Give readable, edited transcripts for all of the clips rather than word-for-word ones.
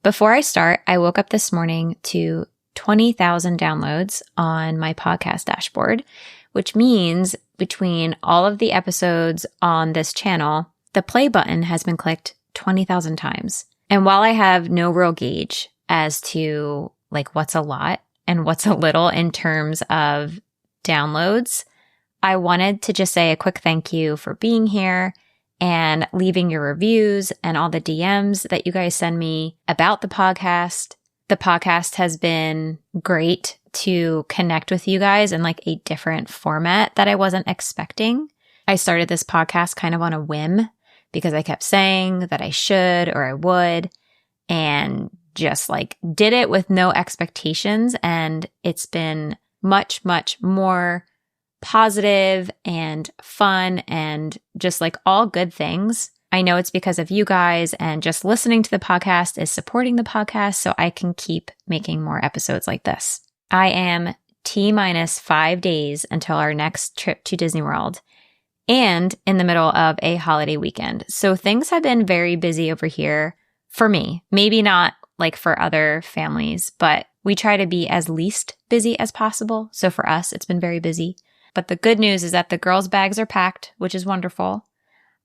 Before I start, I woke up this morning to 20,000 downloads on my podcast dashboard, which means between all of the episodes on this channel, the play button has been clicked 20,000 times. And while I have no real gauge as to like what's a lot and what's a little in terms of downloads, I wanted to just say a quick thank you for being here and leaving your reviews and all the DMs that you guys send me about the podcast. The podcast has been great to connect with you guys in like a different format that I wasn't expecting. I started this podcast kind of on a whim because I kept saying that I should or I would, and just like did it with no expectations. And it's been much, much more positive and fun and just like all good things. I know it's because of you guys, and just listening to the podcast is supporting the podcast so I can keep making more episodes like this. I am T-minus 5 days until our next trip to Disney World and in the middle of a holiday weekend. So things have been very busy over here for me. Maybe not like for other families, but we try to be as least busy as possible. So for us, it's been very busy. But the good news is that the girls' bags are packed, which is wonderful.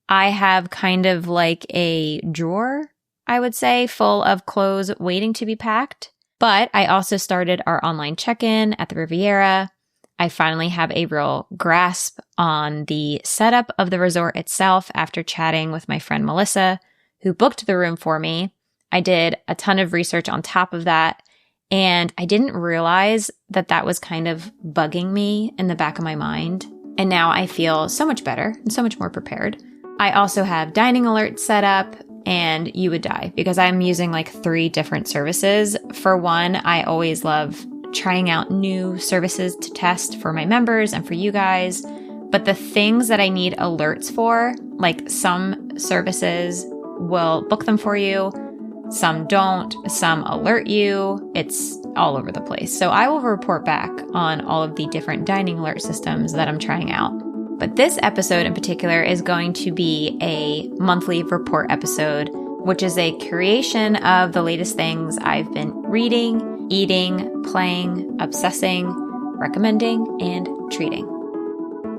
I have kind of like a drawer, I would say, full of clothes waiting to be packed. But I also started our online check-in at the Riviera. I finally have a real grasp on the setup of the resort itself after chatting with my friend Melissa, who booked the room for me. I did a ton of research on top of that, and I didn't realize that that was kind of bugging me in the back of my mind. And now I feel so much better and so much more prepared. I also have dining alerts set up, and you would die because I'm using like 3 different services. For one, I always love trying out new services to test for my members and for you guys. But the things that I need alerts for, like some services will book them for you, some don't, some alert you. It's all over the place. So I will report back on all of the different dining alert systems that I'm trying out. But this episode in particular is going to be a monthly report episode, which is a curation of the latest things I've been reading, eating, playing, obsessing, recommending, and treating.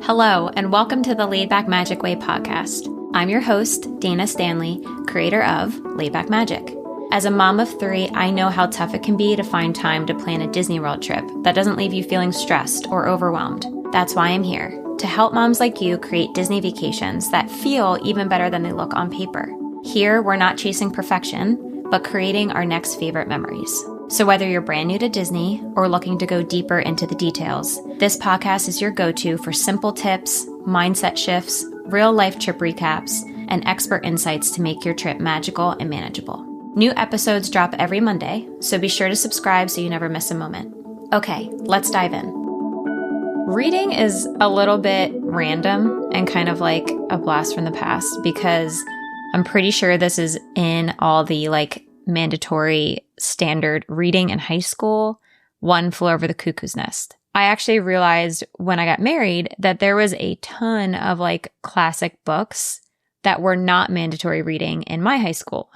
Hello, and welcome to the Laid Back Magic Way podcast. I'm your host, Dana Stanley, creator of Laid Back Magic. As a mom of 3, I know how tough it can be to find time to plan a Disney World trip that doesn't leave you feeling stressed or overwhelmed. That's why I'm here, to help moms like you create Disney vacations that feel even better than they look on paper. Here, we're not chasing perfection, but creating our next favorite memories. So whether you're brand new to Disney or looking to go deeper into the details, this podcast is your go-to for simple tips, mindset shifts, real-life trip recaps, and expert insights to make your trip magical and manageable. New episodes drop every Monday, so be sure to subscribe so you never miss a moment. Okay, let's dive in. Reading is a little bit random and kind of like a blast from the past because I'm pretty sure this is in all the like mandatory standard reading in high school. One Flew Over the Cuckoo's Nest. I actually realized when I got married that there was a ton of like classic books that were not mandatory reading in my high school.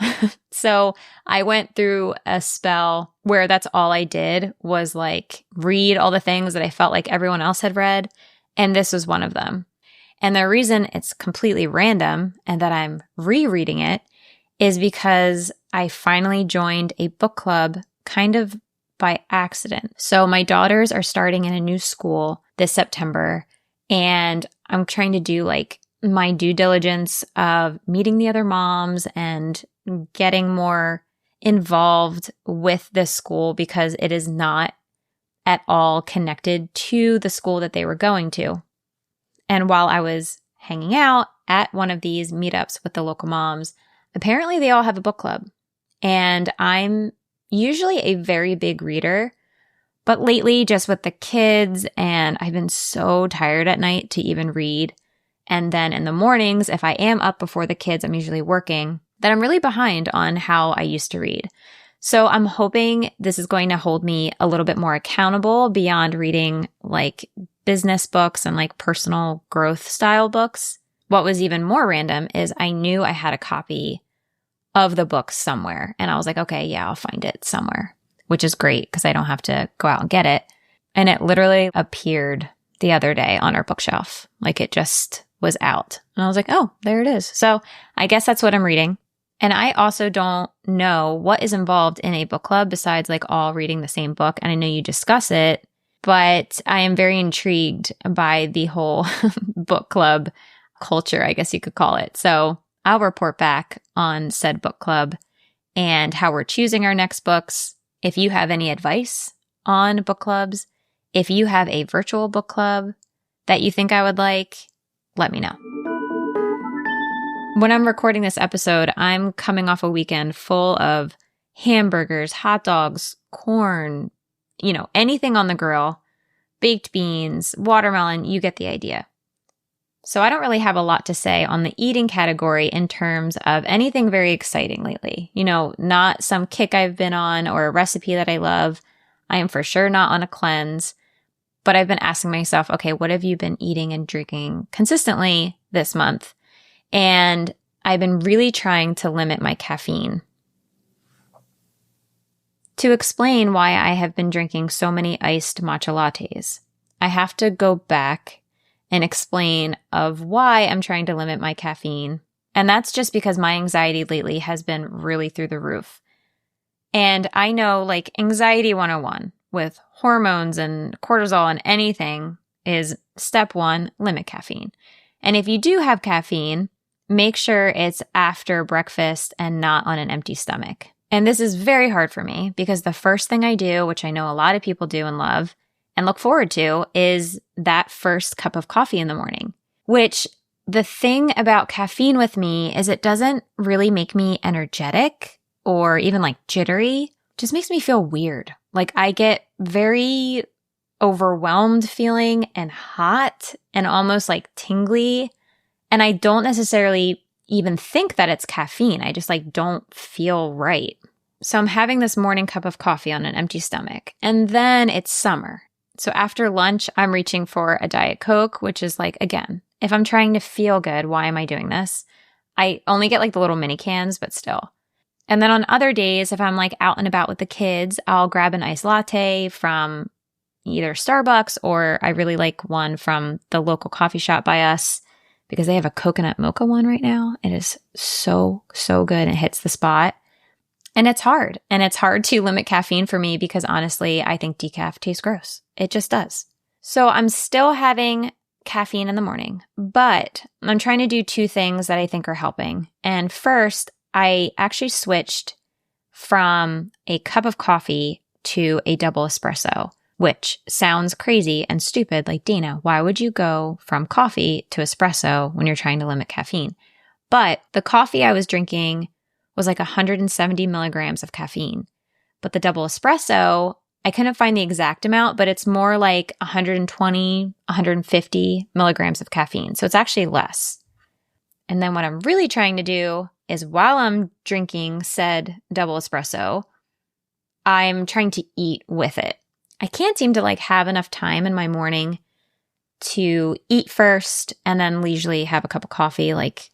So I went through a spell where that's all I did was like read all the things that I felt like everyone else had read. And this was one of them. And the reason it's completely random and that I'm rereading it is because I finally joined a book club kind of by accident. So my daughters are starting in a new school this September, and I'm trying to do like my due diligence of meeting the other moms and getting more involved with this school because it is not at all connected to the school that they were going to. And while I was hanging out at one of these meetups with the local moms, apparently they all have a book club. And I'm usually a very big reader, but lately just with the kids, and I've been so tired at night to even read. And then in the mornings, if I am up before the kids, I'm usually working, that I'm really behind on how I used to read. So I'm hoping this is going to hold me a little bit more accountable beyond reading like business books and like personal growth style books. What was even more random is I knew I had a copy of the book somewhere. And I was like, okay, yeah, I'll find it somewhere, which is great because I don't have to go out and get it. And it literally appeared the other day on our bookshelf. Like it just was out. And I was like, oh, there it is. So I guess that's what I'm reading. And I also don't know what is involved in a book club besides like all reading the same book. And I know you discuss it, but I am very intrigued by the whole book club culture, I guess you could call it. So I'll report back on said book club and how we're choosing our next books. If you have any advice on book clubs, if you have a virtual book club that you think I would like, let me know. When I'm recording this episode, I'm coming off a weekend full of hamburgers, hot dogs, corn, anything on the grill, baked beans, watermelon, you get the idea. So I don't really have a lot to say on the eating category in terms of anything very exciting lately. Not some kick I've been on or a recipe that I love. I am for sure not on a cleanse, but I've been asking myself, okay, what have you been eating and drinking consistently this month? And I've been really trying to limit my caffeine. To explain why I have been drinking so many iced matcha lattes, I have to go back and explain of why I'm trying to limit my caffeine. And that's just because my anxiety lately has been really through the roof. And I know like anxiety 101 with hormones and cortisol and anything is step 1, limit caffeine. And if you do have caffeine, make sure it's after breakfast and not on an empty stomach. And this is very hard for me because the first thing I do, which I know a lot of people do and love and look forward to, is that first cup of coffee in the morning. Which the thing about caffeine with me is it doesn't really make me energetic or even like jittery. It just makes me feel weird. Like I get very overwhelmed feeling and hot and almost like tingly. And I don't necessarily even think that it's caffeine. I just like don't feel right. So I'm having this morning cup of coffee on an empty stomach. And then it's summer. So after lunch, I'm reaching for a Diet Coke, which is like, again, if I'm trying to feel good, why am I doing this? I only get like the little mini cans, but still. And then on other days, if I'm like out and about with the kids, I'll grab an iced latte from either Starbucks or I really like one from the local coffee shop by us because they have a coconut mocha one right now. It is so, so good. It hits the spot. And it's hard. And it's hard to limit caffeine for me because honestly, I think decaf tastes gross. It just does. So I'm still having caffeine in the morning, but I'm trying to do 2 things that I think are helping. And first, I actually switched from a cup of coffee to a double espresso, which sounds crazy and stupid. Like, Dana, why would you go from coffee to espresso when you're trying to limit caffeine? But the coffee I was drinking was like 170 milligrams of caffeine. But the double espresso, I couldn't find the exact amount, but it's more like 120, 150 milligrams of caffeine. So it's actually less. And then what I'm really trying to do is while I'm drinking said double espresso, I'm trying to eat with it. I can't seem to like have enough time in my morning to eat first and then leisurely have a cup of coffee. Like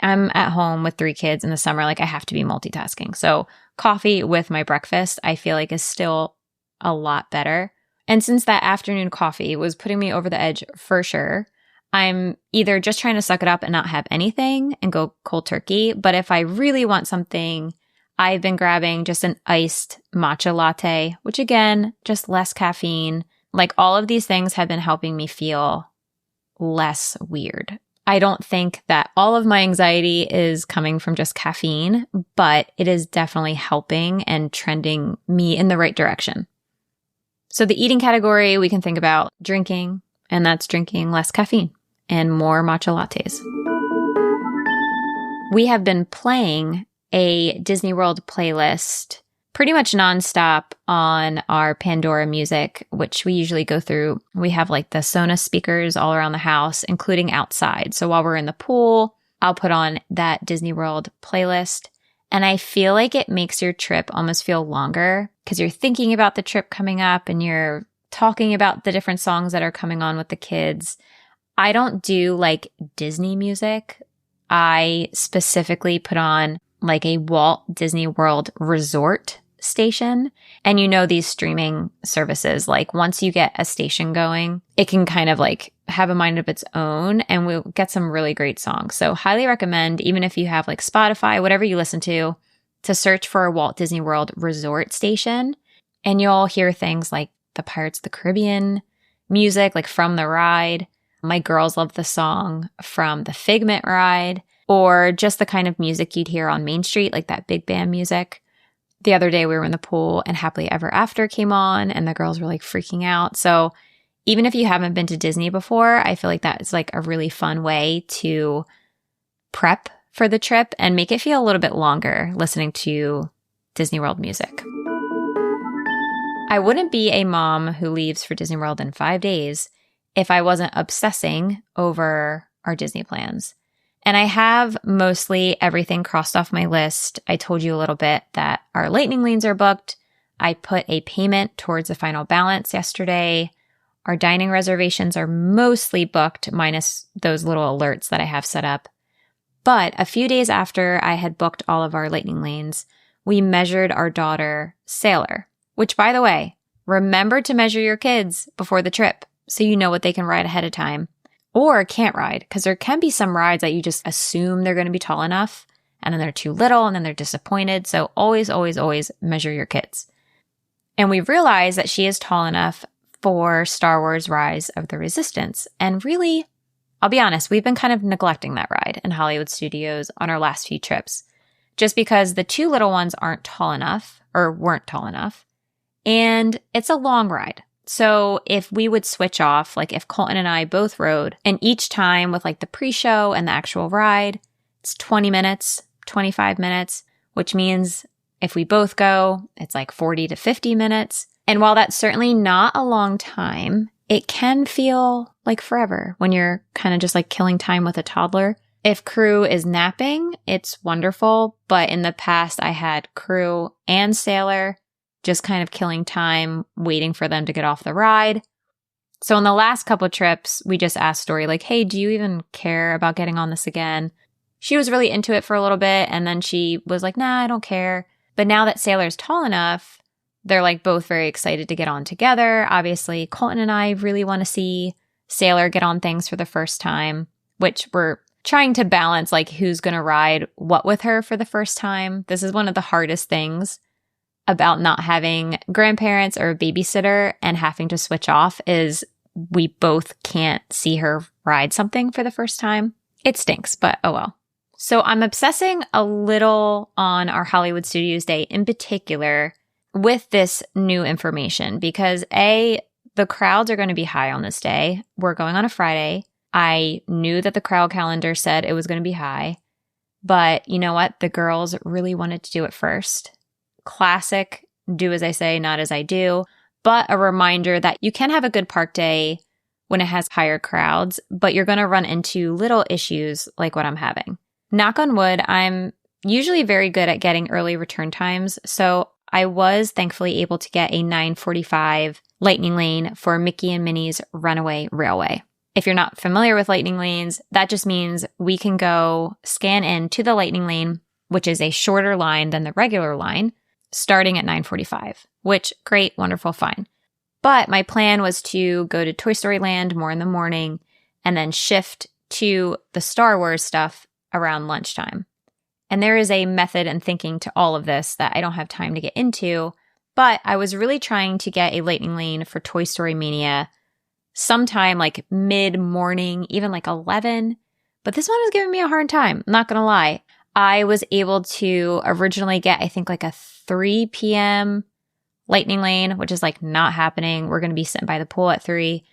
I'm at home with 3 kids in the summer. Like I have to be multitasking. So coffee with my breakfast, I feel like is still a lot better. And since that afternoon coffee was putting me over the edge for sure, I'm either just trying to suck it up and not have anything and go cold turkey. But if I really want something, I've been grabbing just an iced matcha latte, which again, just less caffeine. Like all of these things have been helping me feel less weird. I don't think that all of my anxiety is coming from just caffeine, but it is definitely helping and trending me in the right direction. So the eating category, we can think about drinking, and that's drinking less caffeine and more matcha lattes. We have been playing a Disney World playlist pretty much nonstop on our Pandora music, which we usually go through. We have like the Sonos speakers all around the house, including outside. So while we're in the pool, I'll put on that Disney World playlist. And I feel like it makes your trip almost feel longer because you're thinking about the trip coming up and you're talking about the different songs that are coming on with the kids. I don't do like Disney music. I specifically put on like a Walt Disney World resort station. And these streaming services, like once you get a station going, it can kind of like have a mind of its own, and we'll get some really great songs. So highly recommend, even if you have like Spotify, whatever you listen to search for a Walt Disney World resort station. And you'll hear things like the Pirates of the Caribbean music, like from the ride. My girls love the song from the Figment ride, or just the kind of music you'd hear on Main Street, like that big band music. The other day we were in the pool and Happily Ever After came on and the girls were like freaking out. So even if you haven't been to Disney before, I feel like that is like a really fun way to prep for the trip and make it feel a little bit longer listening to Disney World music. I wouldn't be a mom who leaves for Disney World in 5 days if I wasn't obsessing over our Disney plans. And I have mostly everything crossed off my list. I told you a little bit that our lightning lanes are booked. I put a payment towards the final balance yesterday. Our dining reservations are mostly booked, minus those little alerts that I have set up. But a few days after I had booked all of our lightning lanes, we measured our daughter, Sailor, which, by the way, remember to measure your kids before the trip so you know what they can ride ahead of time or can't ride, because there can be some rides that you just assume they're going to be tall enough and then they're too little and then they're disappointed. So always, always, always measure your kids. And we realized that she is tall enough for Star Wars Rise of the Resistance. And really, I'll be honest, we've been kind of neglecting that ride in Hollywood Studios on our last few trips, just because the two little ones aren't tall enough or weren't tall enough. And it's a long ride. So if we would switch off, like if Colton and I both rode, and each time with like the pre-show and the actual ride, it's 20 minutes, 25 minutes, which means if we both go, it's like 40 to 50 minutes. And while that's certainly not a long time, it can feel like forever when you're kind of just like killing time with a toddler. If crew is napping, it's wonderful. But in the past, I had crew and Sailor just kind of killing time, waiting for them to get off the ride. So in the last couple of trips, we just asked Story, like, hey, do you even care about getting on this again? She was really into it for a little bit, and then she was like, nah, I don't care. But now that Sailor's tall enough, they're like both very excited to get on together. Obviously, Colton and I really want to see Sailor get on things for the first time, which we're trying to balance, like who's going to ride what with her for the first time. This is one of the hardest things about not having grandparents or a babysitter and having to switch off is we both can't see her ride something for the first time. It stinks, but oh well. So I'm obsessing a little on our Hollywood Studios day in particular with this new information because A, the crowds are going to be high on this day. We're going on a Friday. I knew that the crowd calendar said it was going to be high, but you know what? The girls really wanted to do it first. Classic, do as I say, not as I do, but a reminder that you can have a good park day when it has higher crowds, but you're going to run into little issues like what I'm having. Knock on wood, I'm usually very good at getting early return times, so I was thankfully able to get a 9:45 lightning lane for Mickey and Minnie's Runaway Railway. If you're not familiar with lightning lanes, that just means we can go scan in to the lightning lane, which is a shorter line than the regular line, starting at 9:45, which great, wonderful, fine. But my plan was to go to Toy Story Land more in the morning and then shift to the Star Wars stuff around lunchtime. And there is a method and thinking to all of this that I don't have time to get into, but I was really trying to get a lightning lane for Toy Story Mania sometime like mid-morning, even like 11. But this one was giving me a hard time, I'm not going to lie. I was able to originally get, I think, like a 3 p.m. lightning lane, which is like not happening. We're going to be sitting by the pool at 3.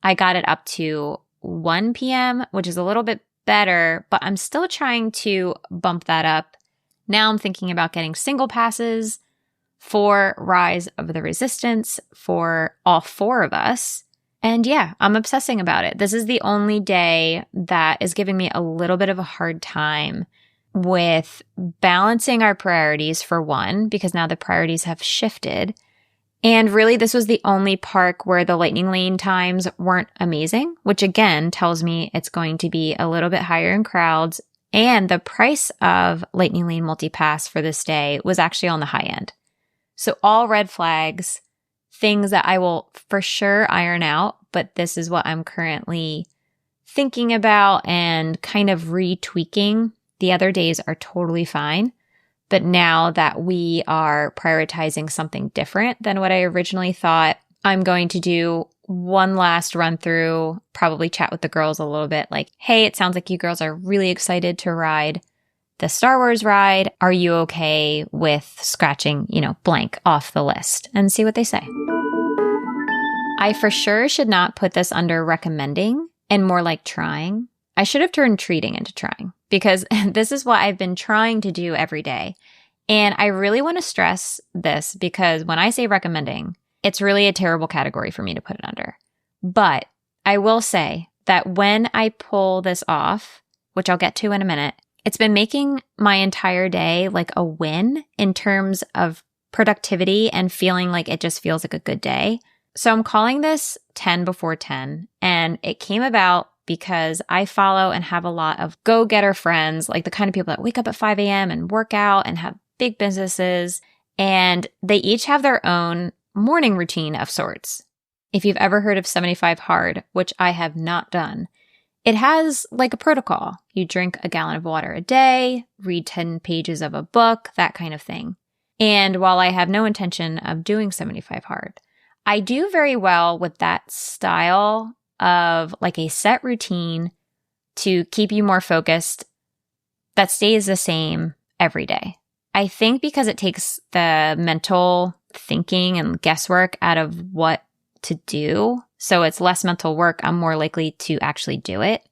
I got it up to 1 p.m., which is a little bit better, but I'm still trying to bump that up. Now I'm thinking about getting single passes for Rise of the Resistance for all 4 of us. And yeah, I'm obsessing about it. This is the only day that is giving me a little bit of a hard time with balancing our priorities, for one, because now the priorities have shifted. And really, this was the only park where the lightning lane times weren't amazing, which again tells me it's going to be a little bit higher in crowds And the price of Lightning Lane Multipass for this day was actually on the high end. So all red flags, things that I will for sure iron out, but this is what I'm currently thinking about and kind of retweaking. The other days are totally fine. But now that we are prioritizing something different than what I originally thought, I'm going to do one last run through, probably chat with the girls a little bit like, hey, it sounds like you girls are really excited to ride the Star Wars ride. Are you okay with scratching, blank off the list, and see what they say. I for sure should not put this under recommending and more like trying. I should have turned treating into trying, because this is what I've been trying to do every day. And I really want to stress this, because when I say recommending, it's really a terrible category for me to put it under. But I will say that when I pull this off, which I'll get to in a minute, it's been making my entire day like a win in terms of productivity and feeling like it just feels like a good day. So I'm calling this 10 before 10. And it came about because I follow and have a lot of go-getter friends, like the kind of people that wake up at 5 a.m. and work out and have big businesses. And they each have their own morning routine of sorts. If you've ever heard of 75 Hard, which I have not done, it has like a protocol. You drink a gallon of water a day, read 10 pages of a book, that kind of thing. And while I have no intention of doing 75 Hard, I do very well with that style of like a set routine to keep you more focused that stays the same every day. I think because it takes the mental thinking and guesswork out of what to do, so it's less mental work, I'm more likely to actually do it.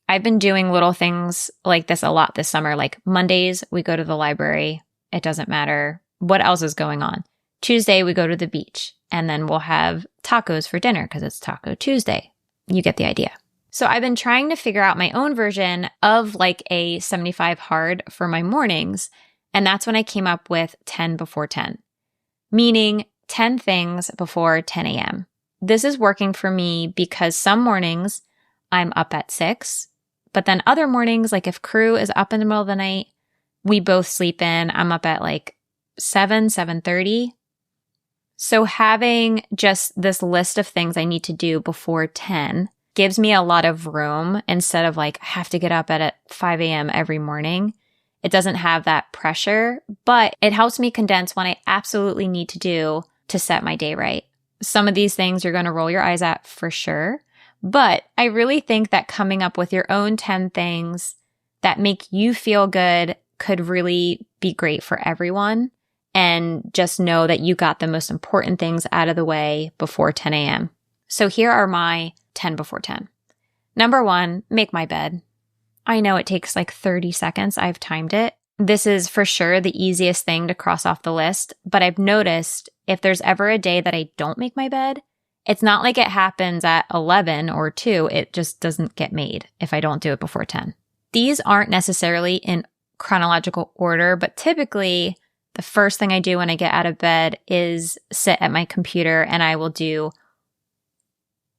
I've been doing little things like this a lot this summer, like Mondays, we go to the library. It doesn't matter what else is going on. Tuesday, we go to the beach, and then we'll have tacos for dinner because it's Taco Tuesday. You get the idea. So I've been trying to figure out my own version of like a 75 Hard for my mornings. And that's when I came up with 10 before 10, meaning 10 things before 10 a.m. This is working for me because some mornings I'm up at 6, but then other mornings, like if crew is up in the middle of the night, we both sleep in. I'm up at like 7:30. So having just this list of things I need to do before 10 gives me a lot of room instead of like, I have to get up at 5 a.m. every morning. It doesn't have that pressure, but it helps me condense what I absolutely need to do to set my day right. Some of these things you're going to roll your eyes at for sure, but I really think that coming up with your own 10 things that make you feel good could really be great for everyone. And just know that you got the most important things out of the way before 10 a.m. So here are my 10 before 10. Number 1, make my bed. I know it takes like 30 seconds. I've timed it. This is for sure the easiest thing to cross off the list, but I've noticed if there's ever a day that I don't make my bed, it's not like it happens at 11 or 2. It just doesn't get made if I don't do it before 10. These aren't necessarily in chronological order, but typically the first thing I do when I get out of bed is sit at my computer and I will do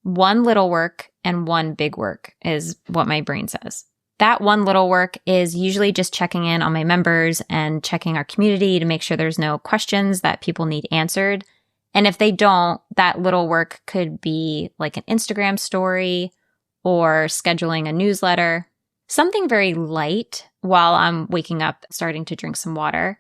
one little work and one big work is what my brain says. That one little work is usually just checking in on my members and checking our community to make sure there's no questions that people need answered. And if they don't, that little work could be like an Instagram story or scheduling a newsletter, something very light while I'm waking up, starting to drink some water.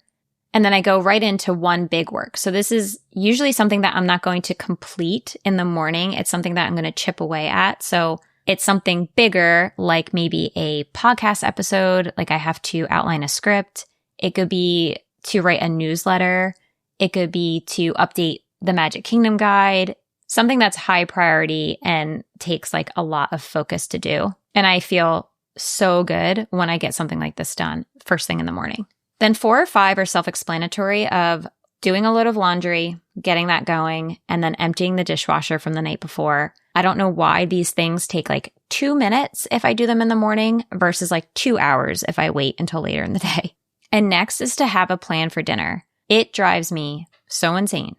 And then I go right into one big work. So this is usually something that I'm not going to complete in the morning. It's something that I'm going to chip away at. So it's something bigger, like maybe a podcast episode, like I have to outline a script. It could be to write a newsletter. It could be to update the Magic Kingdom guide, something that's high priority and takes like a lot of focus to do. And I feel so good when I get something like this done first thing in the morning. Then 4 or 5 are self-explanatory of doing a load of laundry, getting that going, and then emptying the dishwasher from the night before. I don't know why these things take like 2 minutes if I do them in the morning versus like 2 hours if I wait until later in the day. And next is to have a plan for dinner. It drives me so insane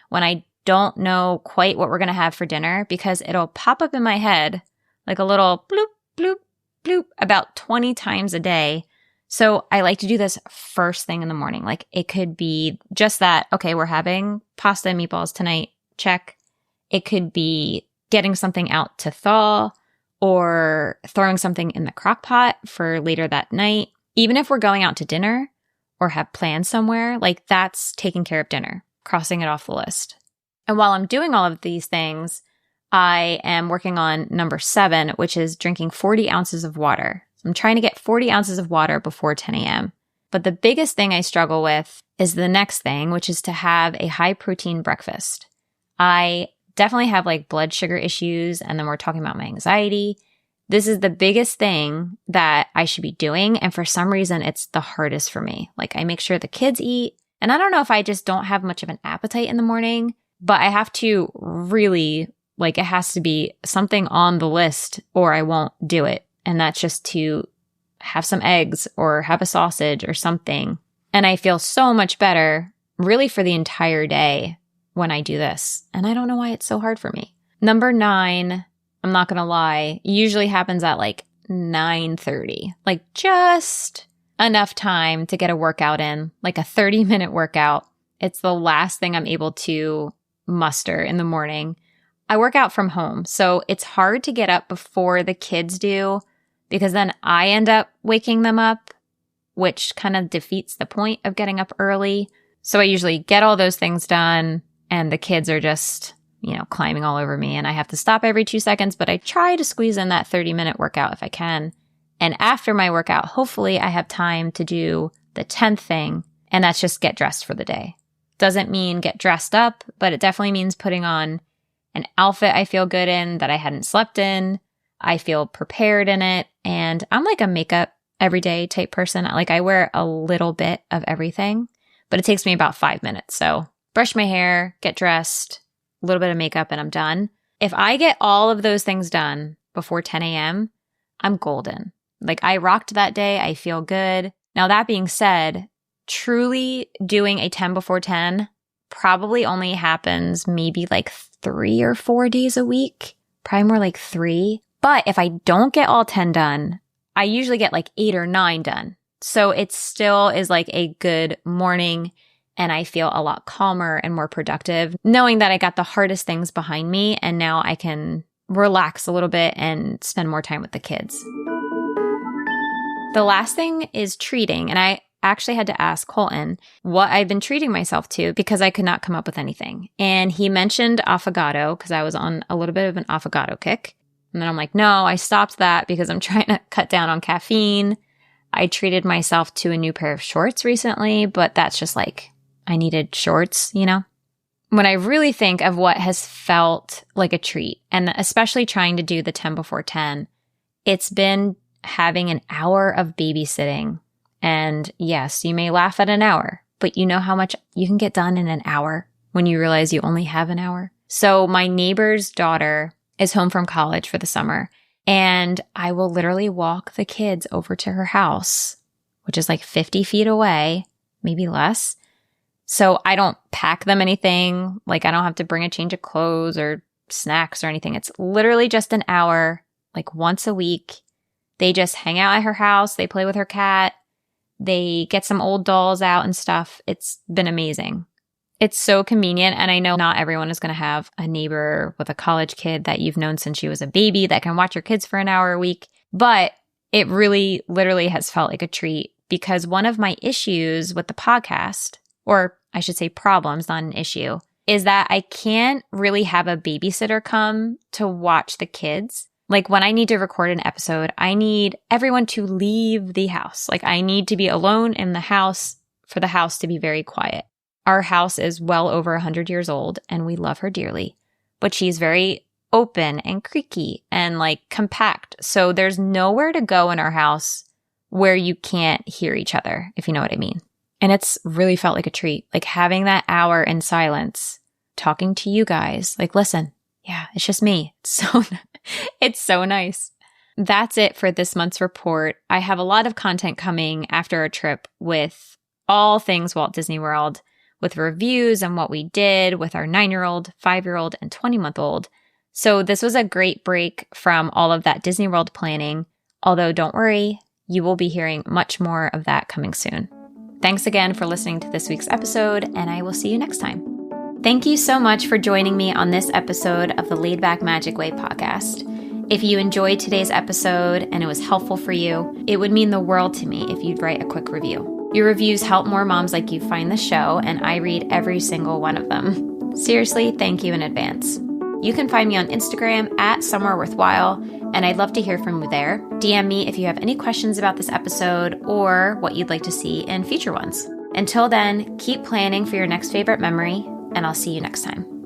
when I don't know quite what we're going to have for dinner because it'll pop up in my head like a little bloop, bloop, bloop, about 20 times a day. So I like to do this first thing in the morning. Like it could be just that, okay, we're having pasta and meatballs tonight. Check. It could be getting something out to thaw or throwing something in the crock pot for later that night. Even if we're going out to dinner or have plans somewhere, like that's taking care of dinner, crossing it off the list. And while I'm doing all of these things, I am working on number 7, which is drinking 40 ounces of water. I'm trying to get 40 ounces of water before 10 a.m. But the biggest thing I struggle with is the next thing, which is to have a high protein breakfast. I definitely have like blood sugar issues, and then we're talking about my anxiety. This is the biggest thing that I should be doing, and for some reason, it's the hardest for me. Like I make sure the kids eat, and I don't know if I just don't have much of an appetite in the morning, but I have to really, like it has to be something on the list or I won't do it. And that's just to have some eggs or have a sausage or something. And I feel so much better really for the entire day when I do this. And I don't know why it's so hard for me. Number 9, I'm not going to lie, usually happens at like 9:30, like just enough time to get a workout in, like a 30-minute workout. It's the last thing I'm able to muster in the morning. I work out from home, so it's hard to get up before the kids do because then I end up waking them up, which kind of defeats the point of getting up early. So I usually get all those things done and the kids are just, climbing all over me and I have to stop every 2 seconds, but I try to squeeze in that 30-minute workout if I can. And after my workout, hopefully I have time to do the 10th thing, and that's just get dressed for the day. Doesn't mean get dressed up, but it definitely means putting on an outfit I feel good in that I hadn't slept in. I feel prepared in it. And I'm like a makeup everyday type person. Like I wear a little bit of everything, but it takes me about 5 minutes. So brush my hair, get dressed, a little bit of makeup, and I'm done. If I get all of those things done before 10 a.m., I'm golden. Like I rocked that day. I feel good. Now that being said, truly doing a 10 before 10 probably only happens maybe like 3 or 4 days a week, probably more like 3. But if I don't get all 10 done, I usually get like 8 or 9 done. So it still is like a good morning and I feel a lot calmer and more productive knowing that I got the hardest things behind me and now I can relax a little bit and spend more time with the kids. The last thing is treating, and I actually had to ask Colton what I've been treating myself to because I could not come up with anything. And he mentioned affogato because I was on a little bit of an affogato kick. And then I'm like, no, I stopped that because I'm trying to cut down on caffeine. I treated myself to a new pair of shorts recently, but that's just like, I needed shorts, When I really think of what has felt like a treat, and especially trying to do the 10 before 10, it's been having an hour of babysitting. And yes, you may laugh at an hour, but you know how much you can get done in an hour when you realize you only have an hour. So my neighbor's daughter is home from college for the summer, and I will literally walk the kids over to her house, which is like 50 feet away, maybe less. So I don't pack them anything. Like I don't have to bring a change of clothes or snacks or anything. It's literally just an hour, like once a week. They just hang out at her house. They play with her cat. They get some old dolls out and stuff. It's been amazing. It's so convenient. And I know not everyone is going to have a neighbor with a college kid that you've known since she was a baby that can watch your kids for an hour a week. But it really, literally has felt like a treat because one of my issues with the podcast, or I should say problems, not an issue, is that I can't really have a babysitter come to watch the kids. Like when I need to record an episode, I need everyone to leave the house. Like I need to be alone in the house for the house to be very quiet. Our house is well over 100 years old and we love her dearly, but she's very open and creaky and like compact. So there's nowhere to go in our house where you can't hear each other, if you know what I mean. And it's really felt like a treat, like having that hour in silence, talking to you guys, like, listen, yeah, it's just me. It's so nice. That's it for this month's report. I have a lot of content coming after our trip with all things Walt Disney World, with reviews and what we did with our 9-year-old, 5-year-old, and 20-month-old. So this was a great break from all of that Disney World planning. Although don't worry, you will be hearing much more of that coming soon. Thanks again for listening to this week's episode, and I will see you next time. Thank you so much for joining me on this episode of the Laid Back Magic Way podcast. If you enjoyed today's episode and it was helpful for you, it would mean the world to me if you'd write a quick review. Your reviews help more moms like you find the show, and I read every single one of them. Seriously, thank you in advance. You can find me on Instagram at Somewhere Worthwhile, and I'd love to hear from you there. DM me if you have any questions about this episode or what you'd like to see in future ones. Until then, keep planning for your next favorite memory, and I'll see you next time.